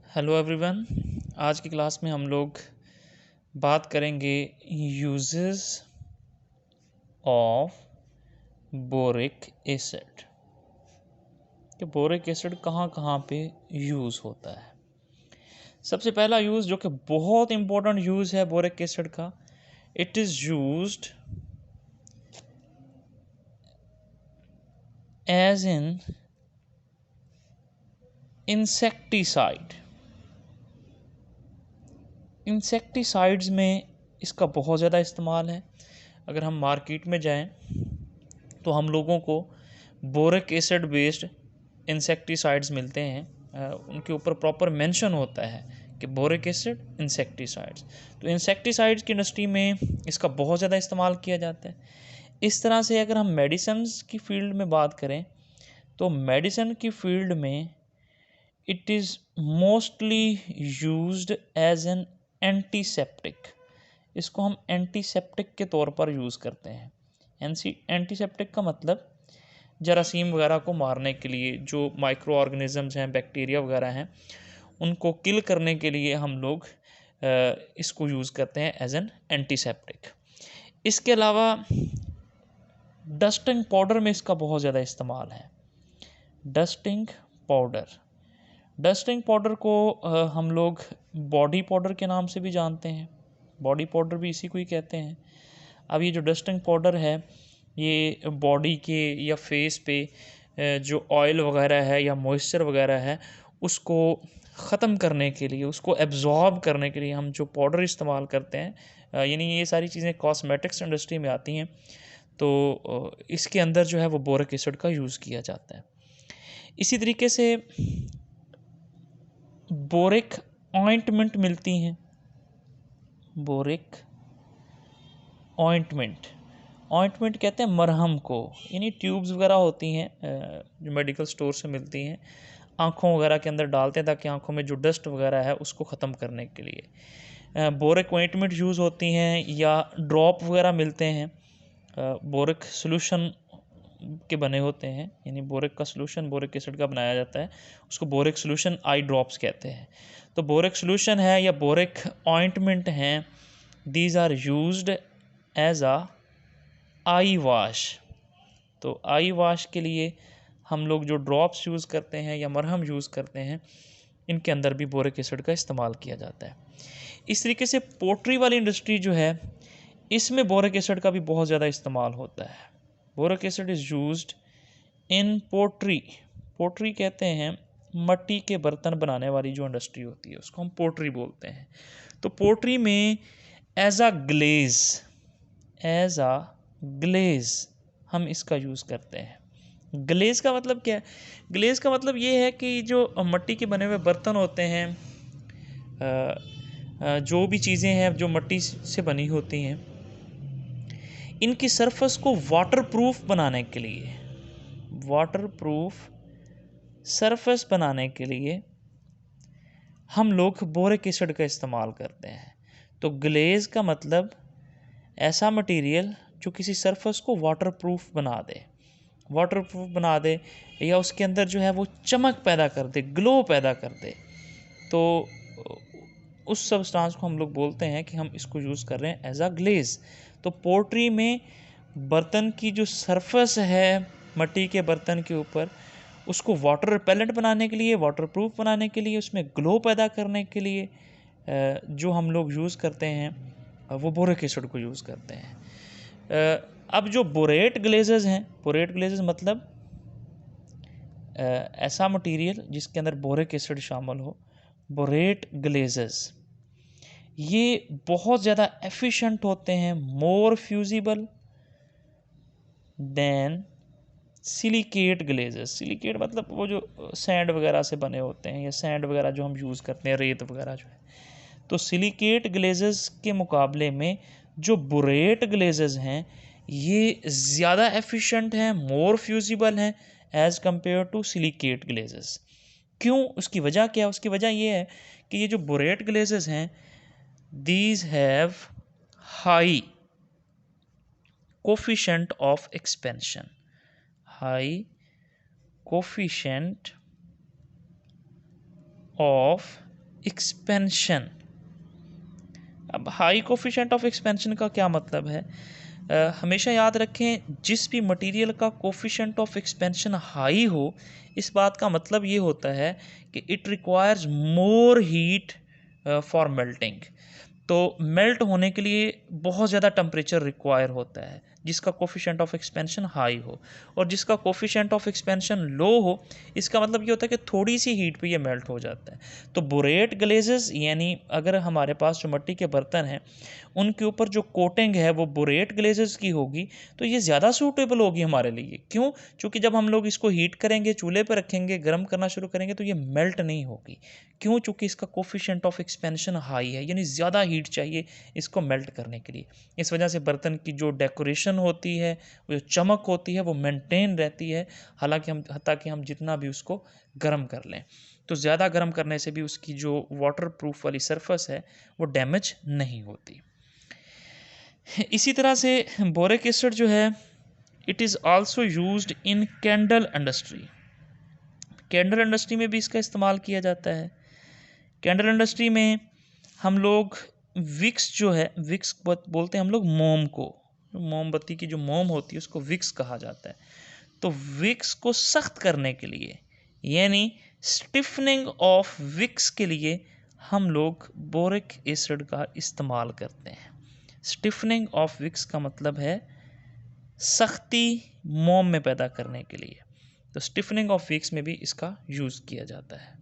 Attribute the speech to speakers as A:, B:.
A: Hello everyone. आज की class में हम लोग बात करेंगे यूजेस ऑफ बोरिक एसिड कि बोरिक एसिड कहाँ कहाँ पे यूज़ होता है। सबसे पहला यूज़ जो कि बहुत इम्पोर्टेंट यूज़ है बोरिक एसिड का, it is used as in insecticide. Insecticides में इसका बहुत ज़्यादा इस्तेमाल है। अगर हम मार्केट में जाएं तो हम लोगों को बोरिक एसिड बेस्ड इंसेक्टिसाइड्स मिलते हैं। उनके ऊपर प्रॉपर मेंशन होता है कि बोरिक एसिड इंसेक्टिसाइड्स। तो इंसेक्टिसाइड्स की इंडस्ट्री में इसका बहुत ज़्यादा इस्तेमाल किया जाता है। इस तरह से अगर हम मेडिसिन्स की फील्ड में बात करें तो मेडिसिन की फील्ड में it is mostly used as an antiseptic. इसको हम एंटीसेप्टिक के तौर पर यूज़ करते हैं। एंटीसेप्टिक का मतलब जरासीम वगैरह को मारने के लिए, जो माइक्रो ऑर्गेनिजम्स हैं, बैक्टीरिया वगैरह हैं, उनको किल करने के लिए हम लोग इसको यूज़ करते हैं एज एन एंटीसेप्टिक। इसके अलावा डस्टिंग पाउडर में इसका बहुत ज़्यादा इस्तेमाल है। डस्टिंग पाउडर को हम लोग बॉडी पाउडर के नाम से भी जानते हैं। बॉडी पाउडर भी इसी को ही कहते हैं। अब ये जो डस्टिंग पाउडर है, ये बॉडी के या फेस पे जो ऑयल वगैरह है या मॉइस्चर वगैरह है, उसको ख़त्म करने के लिए, उसको एब्जॉर्ब करने के लिए हम जो पाउडर इस्तेमाल करते हैं, यानी ये सारी चीज़ें कॉस्मेटिक्स इंडस्ट्री में आती हैं। तो इसके अंदर जो है वो बोरिक एसिड का यूज़ किया जाता है। इसी तरीके से बोरिक ऑइंटमेंट मिलती हैं। बोरिक ऑइंटमेंट कहते हैं मरहम को, यानी ट्यूब्स वगैरह होती हैं जो मेडिकल स्टोर से मिलती हैं, आँखों वगैरह के अंदर डालते हैं ताकि आँखों में जो डस्ट वगैरह है उसको ख़त्म करने के लिए बोरिक ऑइंटमेंट यूज़ होती हैं, या ड्रॉप वगैरह मिलते हैं बोरिक सॉल्यूशन के बने होते हैं, यानी बोरिक का सॉल्यूशन बोरिक एसिड का बनाया जाता है, उसको बोरिक सॉल्यूशन आई ड्रॉप्स कहते हैं। तो बोरिक सॉल्यूशन है या बोरिक ऑइंटमेंट हैं, these are used as a eye wash. तो आई वाश के लिए हम लोग जो ड्रॉप्स यूज़ करते हैं या मरहम यूज़ करते हैं, इनके अंदर भी बोरिक एसिड का इस्तेमाल किया जाता है। इस तरीके से पोट्री वाली इंडस्ट्री जो है, इसमें बोरिक एसिड का भी बहुत ज़्यादा इस्तेमाल होता है। Boric acid is used in pottery कहते हैं मिट्टी के बर्तन बनाने वाली जो इंडस्ट्री होती है, उसको हम पोट्री बोलते हैं। तो पोट्री में एज आ ग्लेज हम इसका यूज़ करते हैं। ग्लेज़ का मतलब क्या है? ग्लेज़ का मतलब ये है कि जो मिट्टी के बने हुए बर्तन होते हैं, जो भी चीज़ें हैं जो मिट्टी से बनी होती हैं, इनकी सरफेस को वाटरप्रूफ सरफेस बनाने के लिए हम लोग बोरिक एसिड का इस्तेमाल करते हैं। तो ग्लेज़ का मतलब ऐसा मटेरियल जो किसी सरफेस को वाटरप्रूफ बना दे या उसके अंदर जो है वो चमक पैदा कर दे, ग्लो पैदा कर दे। तो उस सब्सटेंस को हम लोग बोलते हैं कि हम इसको यूज़ कर रहे हैं एज आ ग्लेज़। तो पोट्री में बर्तन की जो सरफेस है मिट्टी के बर्तन के ऊपर, उसको वाटर रिपेलेंट बनाने के लिए, वाटरप्रूफ बनाने के लिए, उसमें ग्लो पैदा करने के लिए जो हम लोग यूज़ करते हैं वो बोरिक एसिड को यूज़ करते हैं। अब जो बोरेट ग्लेजेस हैं, बोरेट ग्लेजेस मतलब ऐसा मटेरियल जिसके अंदर बोरिक एसिड शामिल हो। बोरेट ग्लेजेस ये बहुत ज़्यादा एफिशिएंट होते हैं, मोर फ्यूजिबल देन सिलिकेट ग्लेजेस। सिलिकेट मतलब वो जो सैंड वगैरह से बने होते हैं, या सैंड वगैरह जो हम यूज़ करते हैं, रेत वगैरह जो है। तो सिलिकेट ग्लेजेस के मुकाबले में जो बोरेट ग्लेजेस हैं, ये ज़्यादा एफिशिएंट हैं, मोर फ्यूजिबल हैं एज़ कंपेयर टू सिलिकेट ग्लेजेस। क्यों? उसकी वजह क्या है? उसकी वजह ये है कि ये जो बोरेट ग्लेजेस हैं, these have high coefficient of expansion, high coefficient of expansion. अब हाई कोफिशिएंट ऑफ एक्सपेंशन का क्या मतलब है? हमेशा याद रखें, जिस भी मटेरियल का कोफिशिएंट ऑफ एक्सपेंशन हाई हो, इस बात का मतलब ये होता है कि it requires more heat for melting. तो मेल्ट होने के लिए बहुत ज़्यादा टेम्परेचर रिक्वायर होता है जिसका कोफिशिएंट ऑफ एक्सपेंशन हाई हो, और जिसका कोफिशिएंट ऑफ एक्सपेंशन लो हो, इसका मतलब ये होता है कि थोड़ी सी हीट पे ये मेल्ट हो जाता है। तो बोरेट ग्लेजेस, यानी अगर हमारे पास जो मिट्टी के बर्तन हैं उनके ऊपर जो कोटिंग है वो बोरेट ग्लेजेस की होगी, तो ये ज़्यादा सूटेबल होगी हमारे लिए। क्यों? क्योंकि जब हम लोग इसको हीट करेंगे, चूल्हे पर रखेंगे, गर्म करना शुरू करेंगे, तो ये मेल्ट नहीं होगी। क्यों? चूँकि इसका कोफिशिएंट ऑफ एक्सपेंशन हाई है, यानी ज़्यादा हीट चाहिए इसको मेल्ट करने के लिए। इस वजह से बर्तन की जो डेकोरेशन होती है, वो जो चमक होती है, वो मेंटेन रहती है, ताकि हम जितना भी उसको गर्म कर लें। तो ज़्यादा गर्म करने से भी उसकी जो वाटर प्रूफ वाली सरफेस है वो डैमेज नहीं होती। इसी तरह से बोरिक एसिड जो है, it is also used in candle industry. Candle industry में भी इसका इस्तेमाल किया जाता है। कैंडल इंडस्ट्री में हम लोग विक्स जो है, विक्स बोलते हैं हम लोग मोम को, मोमबत्ती की जो मोम होती है उसको विक्स कहा जाता है। तो विक्स को सख्त करने के लिए, यानी स्टिफनिंग ऑफ विक्स के लिए, हम लोग बोरिक एसिड का इस्तेमाल करते हैं। स्टिफनिंग ऑफ विक्स का मतलब है सख्ती मोम में पैदा करने के लिए। तो स्टिफनिंग ऑफ विक्स में भी इसका यूज़ किया जाता है।